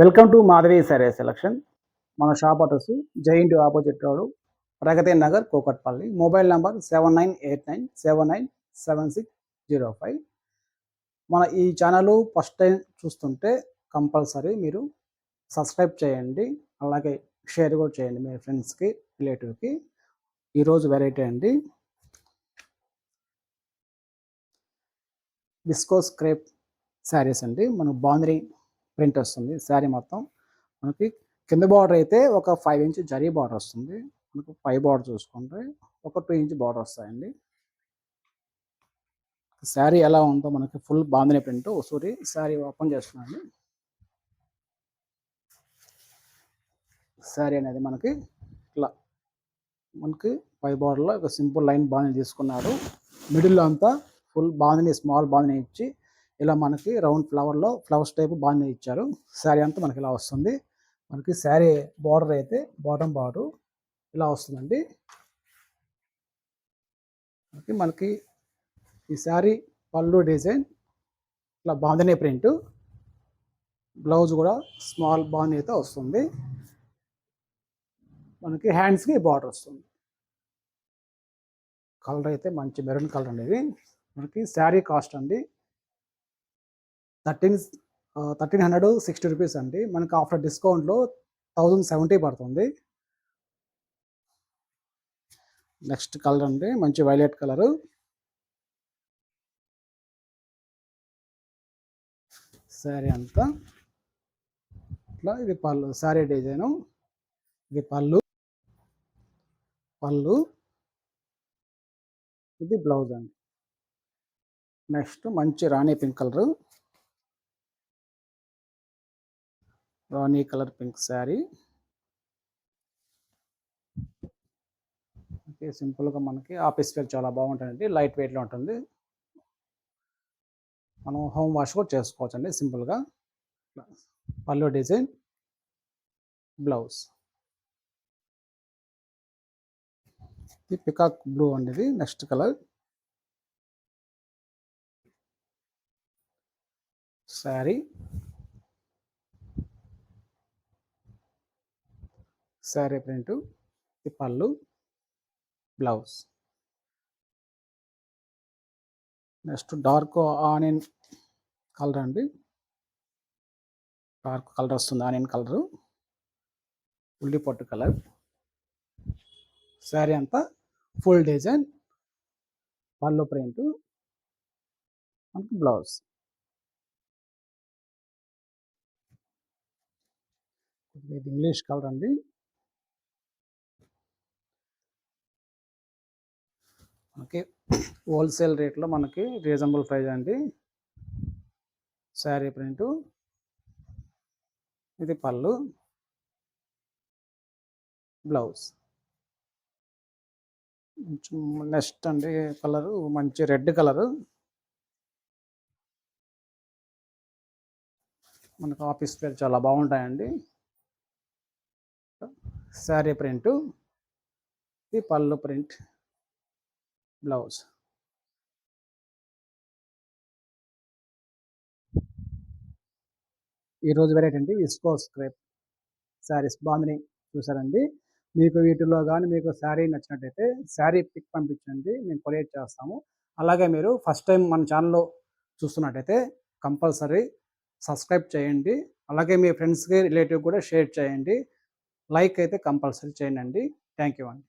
Welcome to Madhavi sari selection. మన shop address giant opposite road, Pragathi Nagar, Kukatpally. Mobile number 7989797605. మన ఈ channel first time చూస్తుంటే compulsory మీరు సబ్స్క్రైబ్ చేయండి, అలాగే షేర్ కూడా చేయండి మీ ఫ్రెండ్స్కి, రిలేటివ్కి. ఈరోజు వెరైటీ అండి విస్కోస్ క్రేప్ శారీస్ అండి. మనకు బాంద్రీ ప్రింట్ వస్తుంది శారీ మొత్తం. మనకి కింద బార్డర్ అయితే ఒక 5 ఇంచ్ జరీ బార్డర్ వస్తుంది. మనకు పై బార్డర్ చూసుకుంటే ఒక 2 ఇంచ్ బార్డర్ వస్తాయండి. శారీ ఎలా ఉందో మనకి ఫుల్ బాందిని ప్రింట్. ఒకసారి శారీ ఓపెన్ చేస్తున్నాను. శారీ అనేది మనకి ఇట్లా మనకి పై బార్డర్లో ఒక సింపుల్ లైన్ బాందిని తీసుకున్నారు. మిడిల్లో అంతా ఫుల్ బాందిని, స్మాల్ బాందిని ఇచ్చి ఇలా మనకి రౌండ్ ఫ్లవర్స్ టైప్ బాందిని ఇచ్చారు. శారీ అంతా మనకి ఇలా వస్తుంది. మనకి శారీ బార్డర్ అయితే బాటమ్ బార్డర్ ఇలా వస్తుందండి. మనకి ఈ శారీ పళ్ళు డిజైన్ ఇట్లా బాందిని ప్రింట్, బ్లౌజ్ కూడా స్మాల్ బాందిని అయితే వస్తుంది. మనకి హ్యాండ్స్కి బార్డర్ వస్తుంది. కలర్ అయితే మంచి మెరూన్ కలర్ అనేది. మనకి శారీ కాస్ట్ అండి 1360 రూపీస్ అండి. మనకి ఆఫ్టర్ డిస్కౌంట్లో 1070 పడుతుంది. నెక్స్ట్ కలర్ అండి మంచి వైలెట్ కలరు. శారీ అంతా ఇట్లా, ఇది పళ్ళు, శారీ డిజైను, ఇది పళ్ళు, ఇది బ్లౌజ్ అండి. నెక్స్ట్ మంచి రాణి పింక్ కలరు, రాణి కలర్ పింక్ శారీ. సింపుల్గా మనకి ఆఫీస్ వేర్ చాలా బాగుంటుందండి. లైట్ వెయిట్లో ఉంటుంది. మనం హోమ్ వాష్ కూడా చేసుకోవచ్చు అండి సింపుల్గా. పళ్ళు డిజైన్, బ్లౌజ్, ఇది పికాక్ బ్లూ అండి. ఇది నెక్స్ట్ కలర్. శారీ ప్రింట్, ఇది పళ్ళు, blouse. Next dark onion colour అండి. డార్క్ కలర్ వస్తుంది, ఆనియన్ కలరు, ఉల్లి పొట్టు కలర్. శారీ అంతా ఫుల్ డిజైన్, పళ్ళు ప్రింట్, మనకి బ్లౌజ్. ఇది ఇంగ్లీష్ కలర్ అండి. మనకి హోల్సేల్ రేట్లో మనకి రీజనబుల్ ప్రైస్ అండి. శారీ ప్రింటు, ఇది పళ్ళు, బ్లౌజ్. నెక్స్ట్ అండి కలరు మంచి రెడ్ కలరు. మనకు ఆఫీస్ వేర్ చాలా బాగుంటాయండి. శారీ ప్రింటు, ఇది పళ్ళు ప్రింట్, బ్లౌజ్. ఈరోజు వెరైటీ అండి విస్కోస్ క్రేప్ శారీస్ బాందిని చూసారండి. మీకు వీటిలో కానీ మీకు శారీ నచ్చినట్టయితే శారీ పిక్ పంపించండి, మేము కొరియర్ చేస్తాము. అలాగే మీరు ఫస్ట్ టైం మన ఛానల్లో చూస్తున్నట్టయితే కంపల్సరీ సబ్స్క్రైబ్ చేయండి. అలాగే మీ ఫ్రెండ్స్కి, రిలేటివ్ కూడా షేర్ చేయండి. లైక్ అయితే కంపల్సరీ చేయండి. థ్యాంక్ యూ అండి.